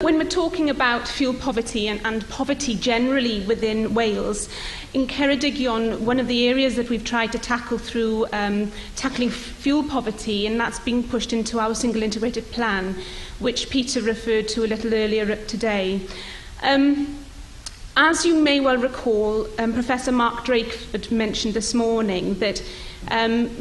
when we're talking about fuel poverty and poverty generally within Wales, in Ceredigion, one of the areas that we've tried to tackle through tackling fuel poverty, and that's being pushed into our single integrated plan, which Peter referred to a little earlier today. As you may well recall, Professor Mark Drakeford mentioned this morning that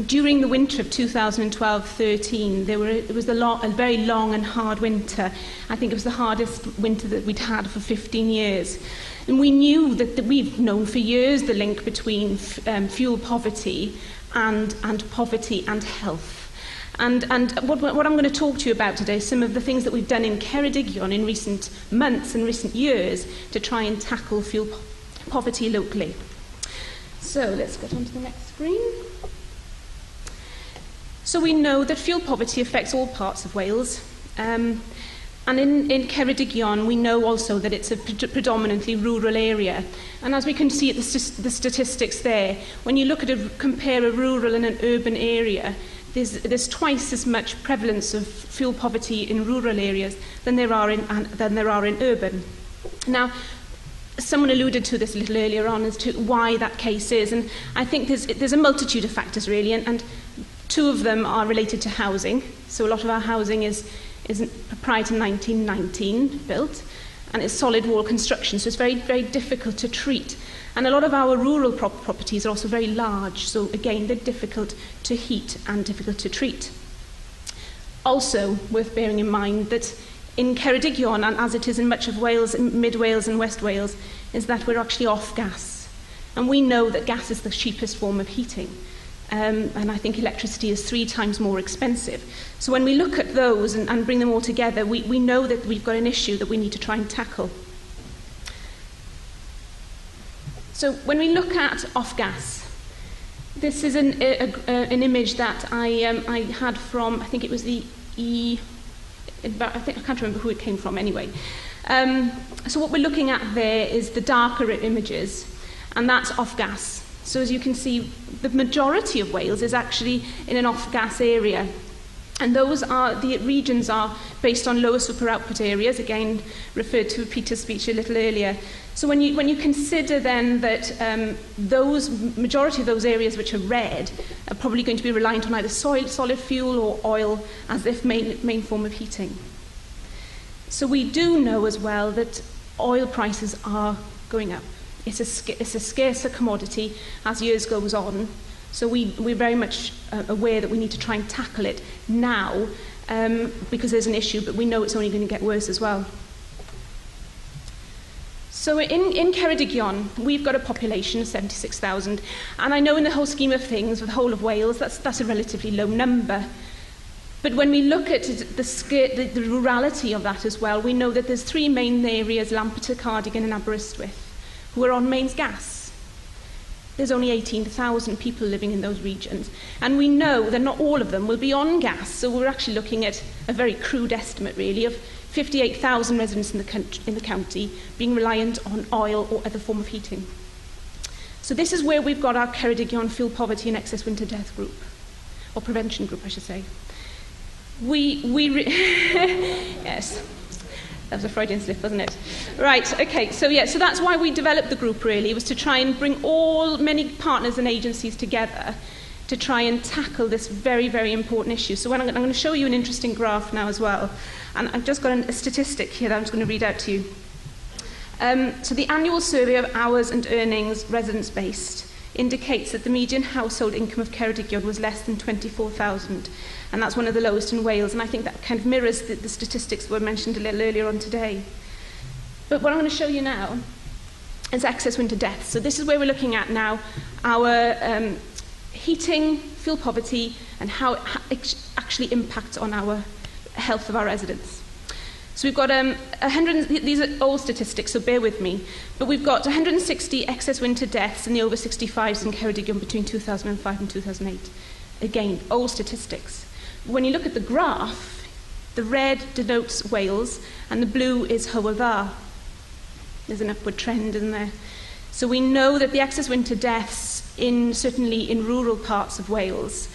during the winter of 2012-13, it was a very long and hard winter. I think it was the hardest winter that we'd had for 15 years. And we knew that we've known for years the link between fuel poverty and poverty and health. And what I'm going to talk to you about today is some of the things that we've done in Ceredigion in recent months and recent years to try and tackle fuel poverty locally. So let's get on to the next screen. So we know that fuel poverty affects all parts of Wales. And in Ceredigion, we know also that it's a predominantly rural area. And as we can see at the statistics there, when you look at compare a rural and an urban area, there's twice as much prevalence of fuel poverty in rural areas than there are in urban. Now, someone alluded to this a little earlier on as to why that case is, and I think there's a multitude of factors really, and two of them are related to housing. So a lot of our housing is prior to 1919 built, and it's solid wall construction, so it's very, very difficult to treat. And a lot of our rural properties are also very large, so again, they're difficult to heat and difficult to treat. Also, worth bearing in mind that in Ceredigion, and as it is in much of Wales, Mid Wales and West Wales, is that we're actually off gas. And we know that gas is the cheapest form of heating. And I think electricity is 3 times more expensive. So when we look at those and bring them all together, we know that we've got an issue that we need to try and tackle. So when we look at off-gas, this is an image that I had from, I think it was the I can't remember who it came from anyway. So what we're looking at there is the darker images, and that's off-gas. So as you can see, the majority of Wales is actually in an off-gas area. And the regions are based on lower super output areas, again referred to in Peter's speech a little earlier. So when you consider then that majority of those areas which are red are probably going to be reliant on either solid fuel or oil as their main form of heating. So we do know as well that oil prices are going up. It's a scarcer commodity as years goes on. So we're very much aware that we need to try and tackle it now because there's an issue, but we know it's only going to get worse as well. So in Ceredigion, we've got a population of 76,000, and I know in the whole scheme of things, for the whole of Wales, that's a relatively low number. But when we look at the rurality of that as well, we know that there's 3 main areas, Lampeter, Cardigan and Aberystwyth, who are on mains gas. There's only 18,000 people living in those regions. And we know that not all of them will be on gas, so we're actually looking at a very crude estimate, really, of 58,000 residents in the county being reliant on oil or other form of heating. So this is where we've got our Ceredigion Fuel Poverty and Excess Winter Death Group, or Prevention Group, I should say. Yes. That was a Freudian slip, wasn't it? Right, okay, so that's why we developed the group, really, was to try and bring many partners and agencies together to try and tackle this very, very important issue. So I'm going to show you an interesting graph now as well. And I've just got a statistic here that I'm just going to read out to you. So the annual survey of hours and earnings, residence-based, indicates that the median household income of Ceredigion was less than 24,000. And that's one of the lowest in Wales, and I think that kind of mirrors the statistics that were mentioned a little earlier on today. But what I'm going to show you now is excess winter deaths. So this is where we're looking at now our heating, fuel poverty, and how it actually impacts on our health of our residents. So we've got 100, these are old statistics, so bear with me, but we've got 160 excess winter deaths in the over 65s in Ceredigion between 2005 and 2008. Again, old statistics. When you look at the graph, the red denotes Wales and the blue is Hywel Dda. There's an upward trend in there. So we know that the excess winter deaths, certainly in rural parts of Wales,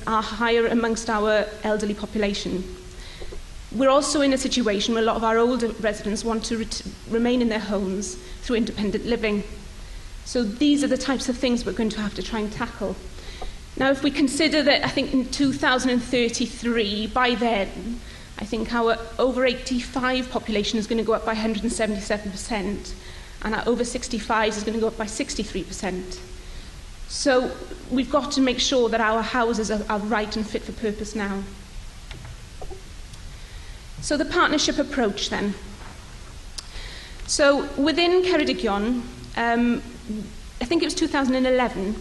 are higher amongst our elderly population. We're also in a situation where a lot of our older residents want to remain in their homes through independent living. So these are the types of things we're going to have to try and tackle. Now, if we consider that, I think in 2033, by then, I think our over 85 population is going to go up by 177%, and our over 65s is going to go up by 63%. So we've got to make sure that our houses are right and fit for purpose now. So the partnership approach then. So within Ceredigion, I think it was 2011,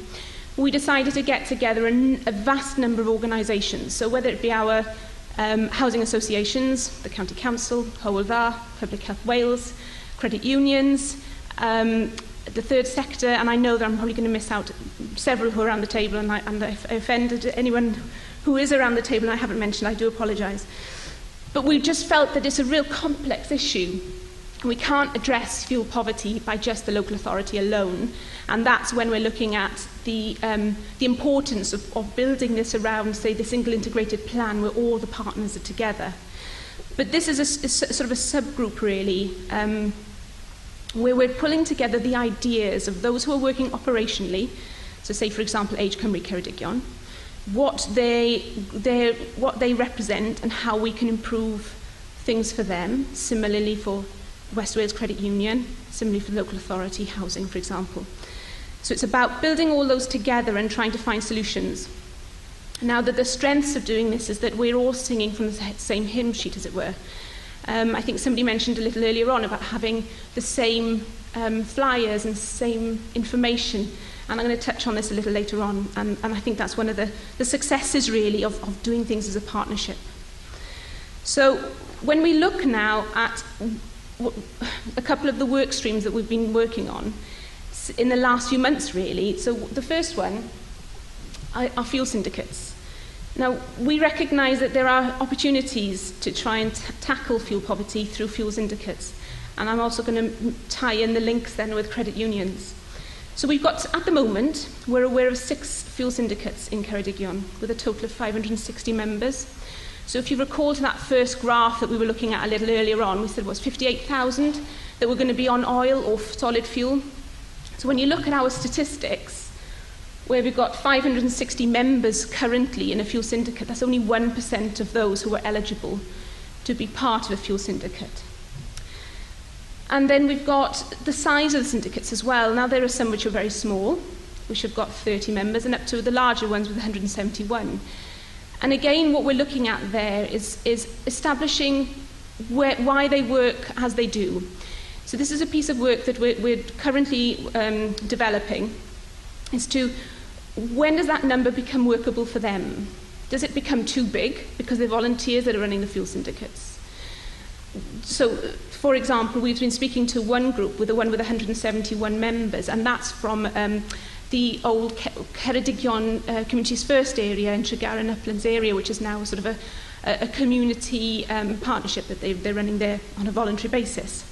we decided to get together a vast number of organisations. So whether it be our housing associations, the County Council, Hywel, Public Health Wales, credit unions, the third sector, and I know that I'm probably going to miss out several who are around the table, and if I offended anyone who is around the table and I haven't mentioned, I do apologise. But we just felt that it's a real complex issue. We can't address fuel poverty by just the local authority alone, and that's when we're looking at the importance of building this around, say, the single integrated plan where all the partners are together. But this is a sort of a subgroup, really, where we're pulling together the ideas of those who are working operationally, so say, for example, Age Cymru Ceredigion, what they represent and how we can improve things for them, similarly for West Wales Credit Union, similarly for the local authority, housing, for example. So it's about building all those together and trying to find solutions. Now, the strengths of doing this is that we're all singing from the same hymn sheet, as it were. I think somebody mentioned a little earlier on about having the same flyers and same information, and I'm going to touch on this a little later on, and I think that's one of the successes, really, of doing things as a partnership. So when we look now at a couple of the work streams that we've been working on in the last few months, really, so the first one are fuel syndicates. Now, we recognise that there are opportunities to try and tackle fuel poverty through fuel syndicates, and I'm also going to tie in the links then with credit unions. So we've got, at the moment, we're aware of 6 fuel syndicates in Ceredigion with a total of 560 members. So if you recall to that first graph that we were looking at a little earlier on, we said it was 58,000 that were going to be on oil or solid fuel. So when you look at our statistics, where we've got 560 members currently in a fuel syndicate, that's only 1% of those who are eligible to be part of a fuel syndicate. And then we've got the size of the syndicates as well. Now, there are some which are very small, which have got 30 members, and up to the larger ones with 171. And again, what we're looking at there is establishing why they work as they do. So this is a piece of work that we're currently developing, is to, when does that number become workable for them? Does it become too big because they're volunteers that are running the fuel syndicates? So, for example, we've been speaking to one group, with the one with 171 members, and that's from the old Ceredigion Community's First area in Tregaron and Uplands area, which is now sort of a community partnership that they're running there on a voluntary basis.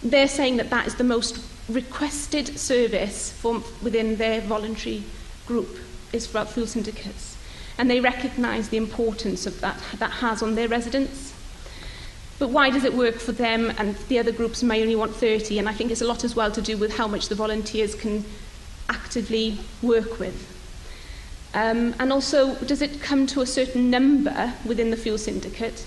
They're saying that that is the most requested service from within their voluntary group is for fuel syndicates, and they recognise the importance of that has on their residents. But why does it work for them and the other groups may only want 30? And I think it's a lot as well to do with how much the volunteers can actively work with. And also, does it come to a certain number within the fuel syndicate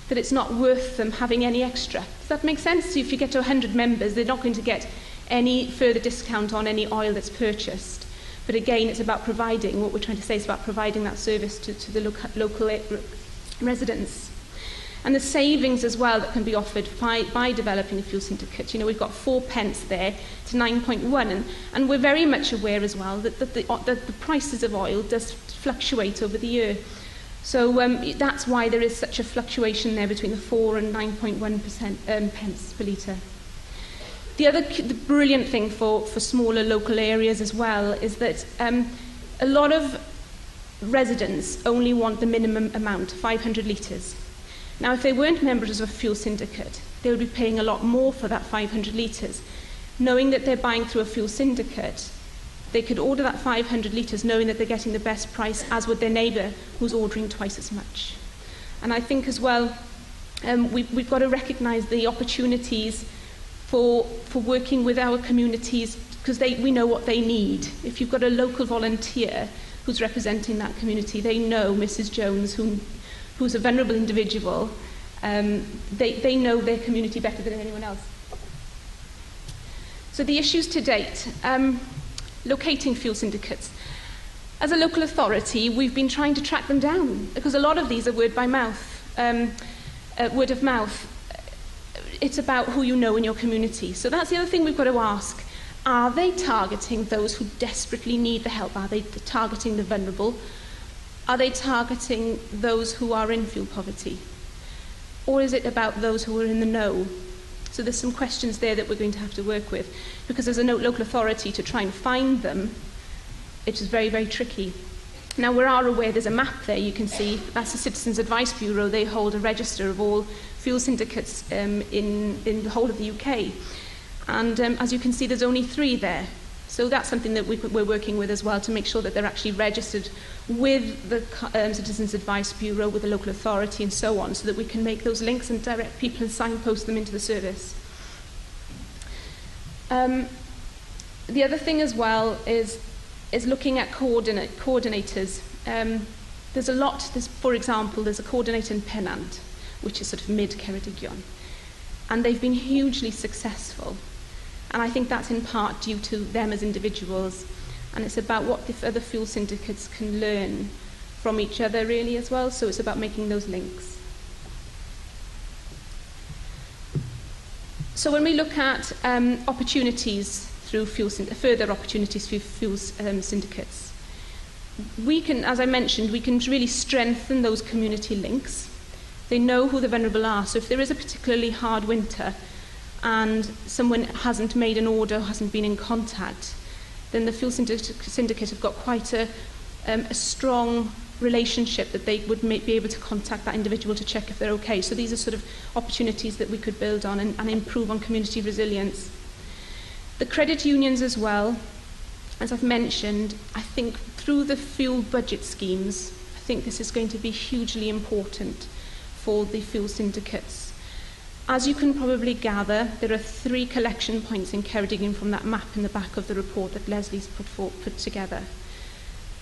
that it's not worth them having any extra? Does that make sense? So if you get to 100 members, they're not going to get any further discount on any oil that's purchased. But again, it's about providing, what we're trying to say is about providing that service to the local residents. And the savings as well that can be offered by developing a fuel syndicate. You know, we've got 4 pence there to 9.1, and we're very much aware as well that the prices of oil does fluctuate over the year. So that's why there is such a fluctuation there between the 4 and 9.1 pence per litre. The brilliant thing for smaller local areas as well is that a lot of residents only want the minimum amount, 500 litres. Now, if they weren't members of a fuel syndicate, they would be paying a lot more for that 500 litres. Knowing that they're buying through a fuel syndicate, they could order that 500 litres knowing that they're getting the best price, as would their neighbour who's ordering twice as much. And I think as well, we've got to recognise the opportunities for working with our communities, because we know what they need. If you've got a local volunteer who's representing that community, they know Mrs. Jones, who's a vulnerable individual, they know their community better than anyone else. So the issues to date, locating fuel syndicates. As a local authority, we've been trying to track them down, because a lot of these are word of mouth. It's about who you know in your community. So that's the other thing we've got to ask. Are they targeting those who desperately need the help? Are they targeting the vulnerable? Are they targeting those who are in fuel poverty? Or is it about those who are in the know? So there's some questions there that we're going to have to work with, because as a local authority, to try and find them, it is very, very tricky. Now, we are aware there's a map there, you can see. That's the Citizens Advice Bureau. They hold a register of all fuel syndicates in the whole of the UK. And as you can see, there's only 3 there. So that's something that we're working with as well, to make sure that they're actually registered with the Citizens Advice Bureau, with the local authority and so on, so that we can make those links and direct people and signpost them into the service. The other thing as well is looking at coordinators. There's a lot, for example, there's a coordinator in Pennant, which is sort of mid-Ceredigion. And they've been hugely successful. And I think that's in part due to them as individuals. And it's about what the other fuel syndicates can learn from each other, really, as well. So it's about making those links. So when we look at opportunities through further opportunities for fuel syndicates, we can, as I mentioned, we can really strengthen those community links. They know who the vulnerable are. So if there is a particularly hard winter and someone hasn't made an order, hasn't been in contact, then the fuel syndicate have got quite a strong relationship that they would be able to contact that individual to check if they're okay. So these are sort of opportunities that we could build on and improve on community resilience. The credit unions as well, as I've mentioned, I think through the fuel budget schemes, I think this is going to be hugely important for the fuel syndicates. As you can probably gather, there are 3 collection points in Ceredigion from that map in the back of the report that Leslie's put together.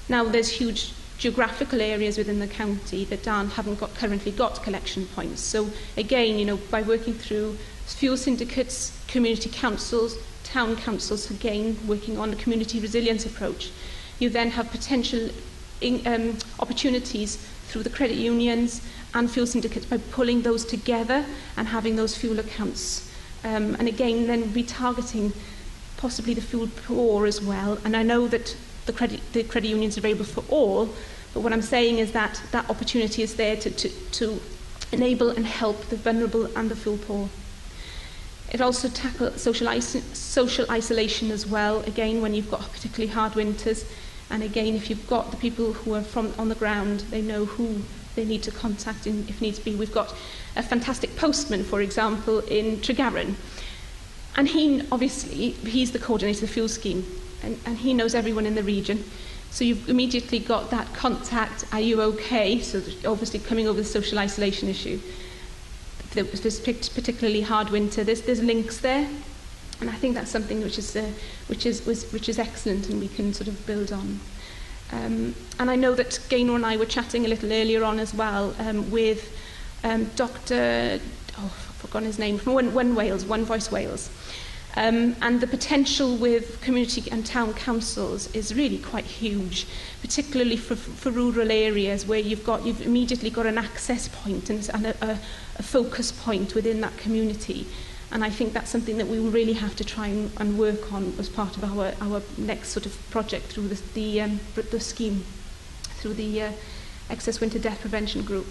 Now, there's huge geographical areas within the county that haven't currently got collection points. So again, by working through fuel syndicates, community councils, town councils, again, working on a community resilience approach, you then have potential opportunities through the credit unions and fuel syndicates by pulling those together and having those fuel accounts. And again, then retargeting possibly the fuel poor as well. And I know that the credit unions are available for all, but what I'm saying is that that opportunity is there to enable and help the vulnerable and the fuel poor. It also tackles social isolation as well, again, when you've got particularly hard winters. And again, if you've got the people who are on the ground, they know who they need to contact if needs be. We've got a fantastic postman, for example, in Tregaron. And he's the coordinator of the fuel scheme, and he knows everyone in the region. So you've immediately got that contact, are you okay? So obviously coming over the social isolation issue. This particularly hard winter, there's links there. And I think that's something which is excellent and we can sort of build on. And I know that Gaynor and I were chatting a little earlier on as well with Dr. I've forgotten his name, from One Voice Wales. And the potential with community and town councils is really quite huge, particularly for rural areas where you've immediately got an access point and a focus point within that community. And I think that's something that we will really have to try and work on as part of our next sort of project through the scheme, through the Excess Winter Death Prevention Group.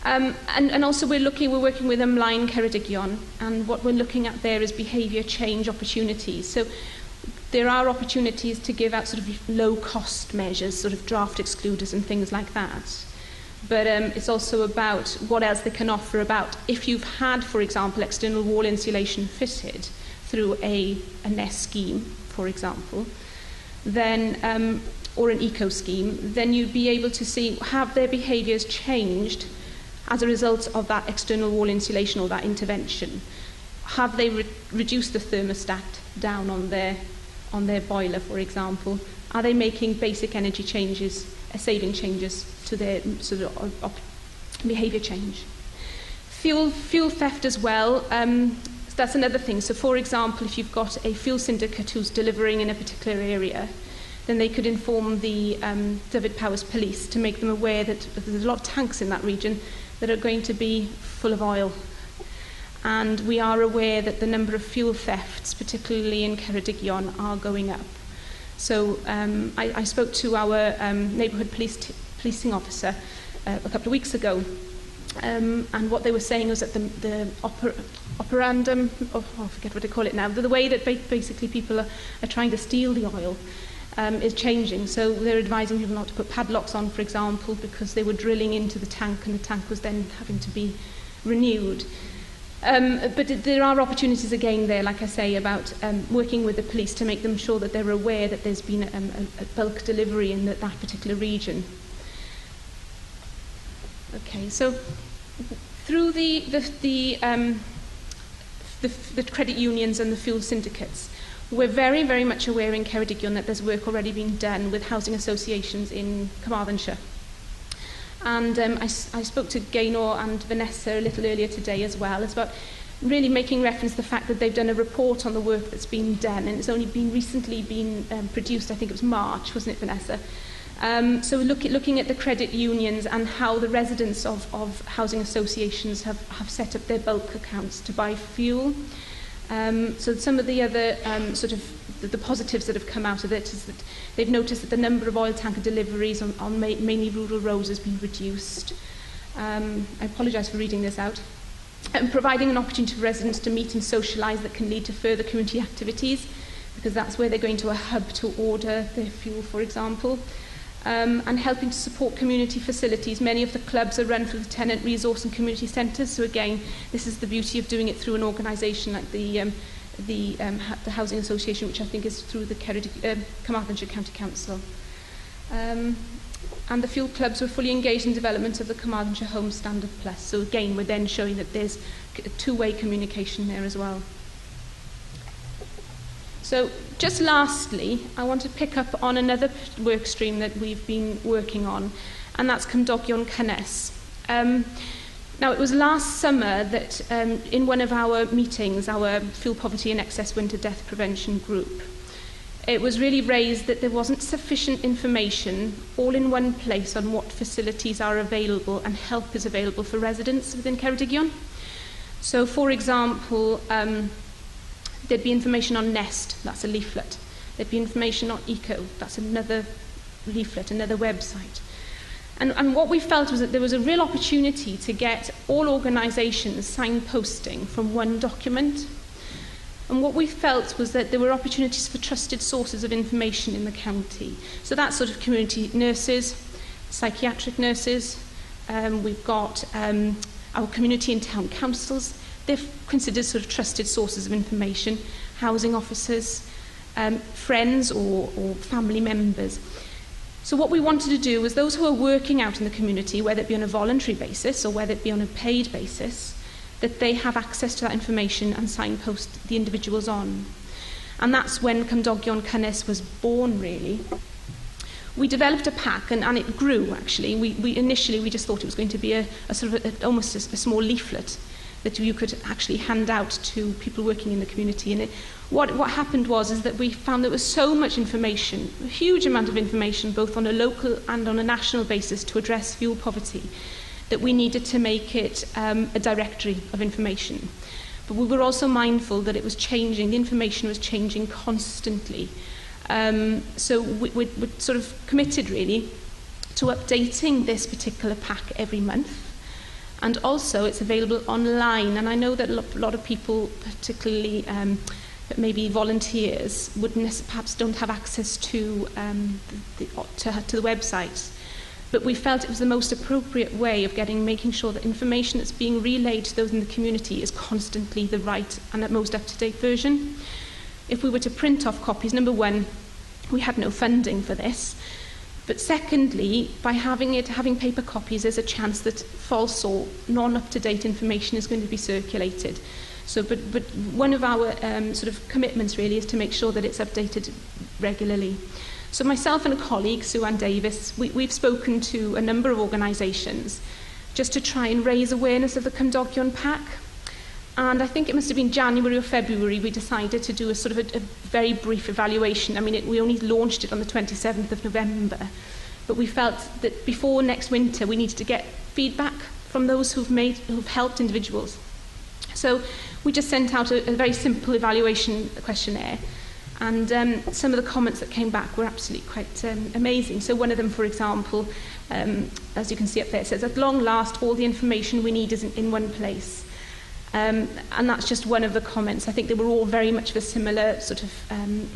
And also we're working with Ymlaen Ceredigion, and what we're looking at there is behaviour change opportunities. So there are opportunities to give out sort of low-cost measures, sort of draft excluders and things like that. But it's also about what else they can offer about if you've had, for example, external wall insulation fitted through a NES scheme, for example, then or an eco scheme, then you'd be able to see, have their behaviours changed as a result of that external wall insulation or that intervention? Have they reduced the thermostat down on their boiler, for example? Are they making basic energy changes, saving changes to their sort of behaviour change? Fuel theft as well, that's another thing. So for example, if you've got a fuel syndicate who's delivering in a particular area, then they could inform the Dyfed-Powys Police to make them aware that there's a lot of tanks in that region that are going to be full of oil. And we are aware that the number of fuel thefts, particularly in Ceredigion, are going up. So I spoke to our neighbourhood policing officer a couple of weeks ago, and what they were saying was that the operandum, I forget what they call it now, the way that basically people are trying to steal the oil is changing. So they're advising people not to put padlocks on, for example, because they were drilling into the tank and the tank was then having to be renewed. But there are opportunities again there, like I say, about working with the police to make them sure that they're aware that there's been a bulk delivery in that particular region. Okay, so through the credit unions and the fuel syndicates, we're very, very much aware in Ceredigion that there's work already being done with housing associations in Carmarthenshire. And I spoke to Gaynor and Vanessa a little earlier today as well. It's about really making reference to the fact that they've done a report on the work that's been done, and it's only recently been produced. I think it was March, wasn't it, Vanessa? So looking at the credit unions and how the residents of housing associations have set up their bulk accounts to buy fuel. So some of the other sort of the positives that have come out of it is that they've noticed that the number of oil tanker deliveries on mainly rural roads has been reduced. I apologise for reading this out. Providing an opportunity for residents to meet and socialise that can lead to further community activities, because that's where they're going to a hub to order their fuel, for example. And helping to support community facilities. Many of the clubs are run through the tenant resource and community centres. So again, this is the beauty of doing it through an organisation like the Housing Association, which I think is through the Carmarthenshire County Council. And the fuel clubs were fully engaged in development of the Carmarthenshire Home Standard Plus. So again, we're then showing that there's two-way communication there as well. So just lastly, I want to pick up on another work stream that we've been working on, and that's Cymdogion Cynnes. Now, it was last summer that in one of our meetings, our Fuel Poverty and Excess Winter Death Prevention group, it was really raised that there wasn't sufficient information all in one place on what facilities are available and help is available for residents within Ceredigion. So, for example, there'd be information on Nest, that's a leaflet. There'd be information on Eco, that's another leaflet, another website. And what we felt was that there was a real opportunity to get all organisations signposting from one document. And what we felt was that there were opportunities for trusted sources of information in the county. So that's sort of community nurses, psychiatric nurses, we've got our community and town councils. They're considered sort of trusted sources of information, housing officers, friends or family members. So what we wanted to do was those who are working out in the community, whether it be on a voluntary basis or whether it be on a paid basis, that they have access to that information and signpost the individuals on. And that's when Cymdogion Cynnes was born, really. We developed a pack, and it grew, actually. Initially, we just thought it was going to be a sort of almost a small leaflet that you could actually hand out to people working in the community. And what happened was that we found there was so much information, a huge amount of information, both on a local and on a national basis to address fuel poverty, that we needed to make it a directory of information. But we were also mindful that it was changing, the information was changing constantly. So we're sort of committed, really, to updating this particular pack every month. And also, it's available online. And I know that a lot of people, particularly maybe volunteers, perhaps don't have access to the website. But we felt it was the most appropriate way of making sure that information that's being relayed to those in the community is constantly the right and most up-to-date version. If we were to print off copies, number one, we had no funding for this. But secondly, by having paper copies, there's a chance that false or non-up-to-date information is going to be circulated. So, but one of our sort of commitments really is to make sure that it's updated regularly. So myself and a colleague, Sue-Ann Davis, we've spoken to a number of organisations just to try and raise awareness of the Cymdogion pack. And I think it must have been January or February we decided to do a sort of a very brief evaluation. I mean, we only launched it on the 27th of November, but we felt that before next winter we needed to get feedback from those who've helped individuals. So we just sent out a very simple evaluation questionnaire, and some of the comments that came back were absolutely quite amazing. So one of them, for example, as you can see up there, it says, "At long last, all the information we need is in one place." And that's just one of the comments. I think they were all very much of a similar sort of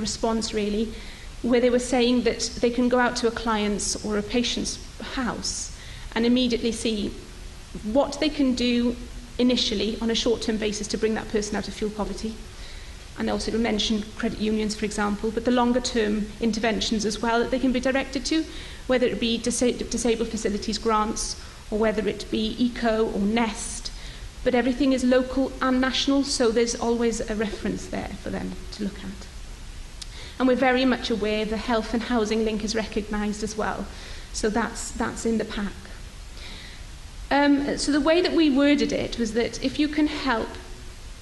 response, really, where they were saying that they can go out to a client's or a patient's house and immediately see what they can do initially on a short-term basis to bring that person out of fuel poverty. And also to mention credit unions, for example, but the longer-term interventions as well that they can be directed to, whether it be disabled facilities grants or whether it be ECO or NEST. But everything is local and national, so there's always a reference there for them to look at. And we're very much aware the health and housing link is recognised as well, so that's in the pack. So the way that we worded it was that if you can help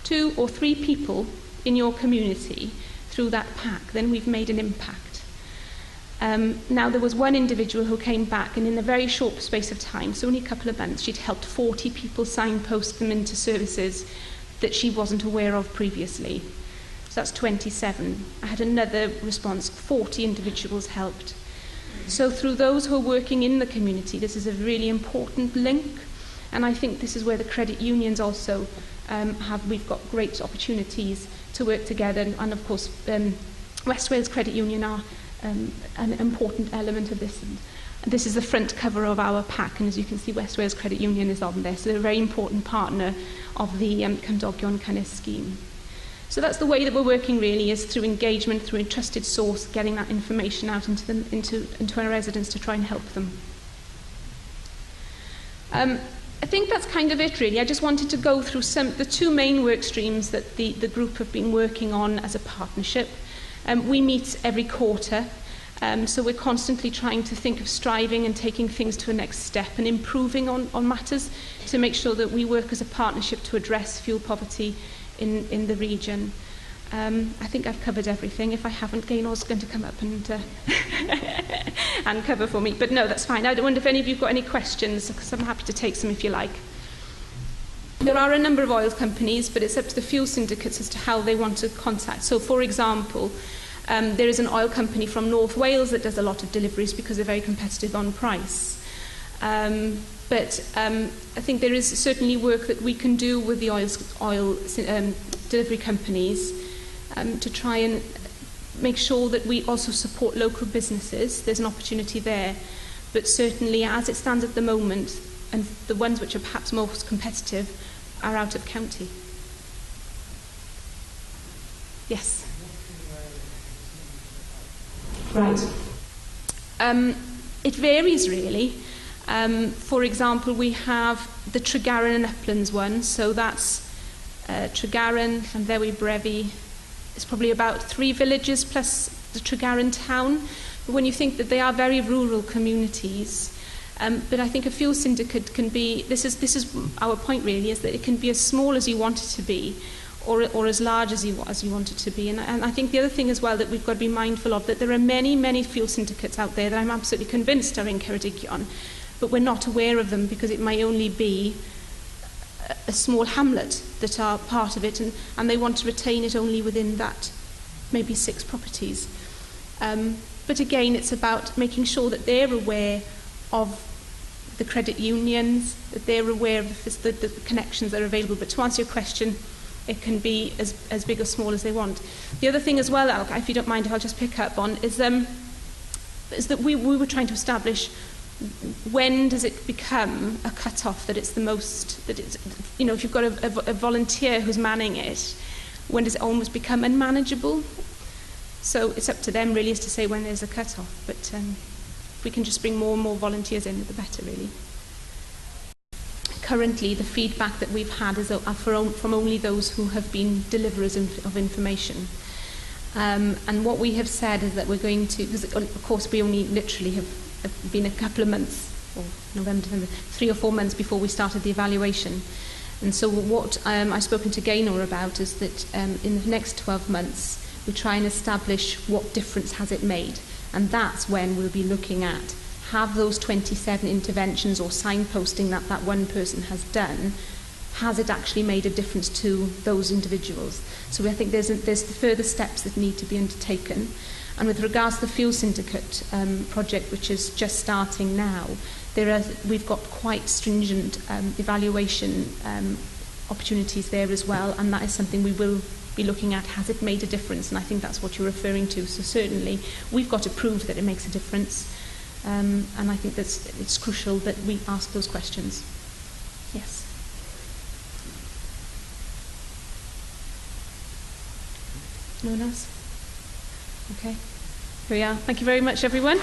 2 or 3 people in your community through that pack, then we've made an impact. Now, there was one individual who came back, and in a very short space of time, so only a couple of months, she'd helped 40 people signpost them into services that she wasn't aware of previously. So that's 27. I had another response, 40 individuals helped. So through those who are working in the community, this is a really important link, and I think this is where the credit unions also we've got great opportunities to work together, and of course West Wales Credit Union are an important element of this. And this is the front cover of our pack, and as you can see, West Wales Credit Union is on there, so they're a very important partner of the Cymdogion Cynnes scheme. So that's the way that we're working, really, is through engagement, through a trusted source, getting that information out into our residents to try and help them. I think that's kind of it, really. I just wanted to go through the 2 main work streams that the group have been working on as a partnership. We meet every quarter, so we're constantly trying to think of striving and taking things to a next step and improving on matters to make sure that we work as a partnership to address fuel poverty in the region. I think I've covered everything. If I haven't, Gaynor's going to come up and and cover for me. But no, that's fine. I wonder if any of you've got any questions, because I'm happy to take some if you like. There are a number of oil companies, but it's up to the fuel syndicates as to how they want to contact. So, for example, there is an oil company from North Wales that does a lot of deliveries because they're very competitive on price. But I think there is certainly work that we can do with the oil delivery companies to try and make sure that we also support local businesses. There's an opportunity there. But certainly, as it stands at the moment, and the ones which are perhaps most competitive are out of county. Yes? Right. It varies, really. For example, we have the Tregaron and Uplands one, so that's Tregaron, Llandewi, Brefi. It's probably about 3 villages plus the Tregaron town. But when you think that they are very rural communities, but I think a fuel syndicate can be, this is our point really, is that it can be as small as you want it to be, or as large as you want it to be. And I think the other thing as well that we've got to be mindful of, that there are many, many fuel syndicates out there that I'm absolutely convinced are in Ceredigion, but we're not aware of them because it may only be a small hamlet that are part of it, and they want to retain it only within that, maybe 6 properties. But again, it's about making sure that they're aware of the credit unions, that they're aware of the connections that are available. But to answer your question, it can be as big or small as they want. The other thing as well, Alka, if you don't mind, if I'll just pick up on, is that we were trying to establish when does it become a cut-off that it's the most, that it's, you know, if you've got a volunteer who's manning it, when does it almost become unmanageable? So it's up to them really, is to say when there's a cut-off. But If we can just bring more and more volunteers in, the better, really. Currently, the feedback that we've had is from only those who have been deliverers of information. And what we have said is that we're going to, because of course we only literally have been a couple of months, or November, December, 3 or 4 months before we started the evaluation. And so what I've spoken to Gaynor about is that in the next 12 months, we try and establish what difference has it made. And that's when we'll be looking at, have those 27 interventions or signposting that that one person has done, has it actually made a difference to those individuals? So I think there's further steps that need to be undertaken. And with regards to the Fuel Syndicate project, which is just starting now, we've got quite stringent evaluation opportunities there as well, and that is something we will be looking at. Has it made a difference? And I think that's what you're referring to. So certainly we've got to prove that it makes a difference, and I think it's crucial that we ask those questions. Yes. No one else? Okay. Here we are. Thank you very much, everyone.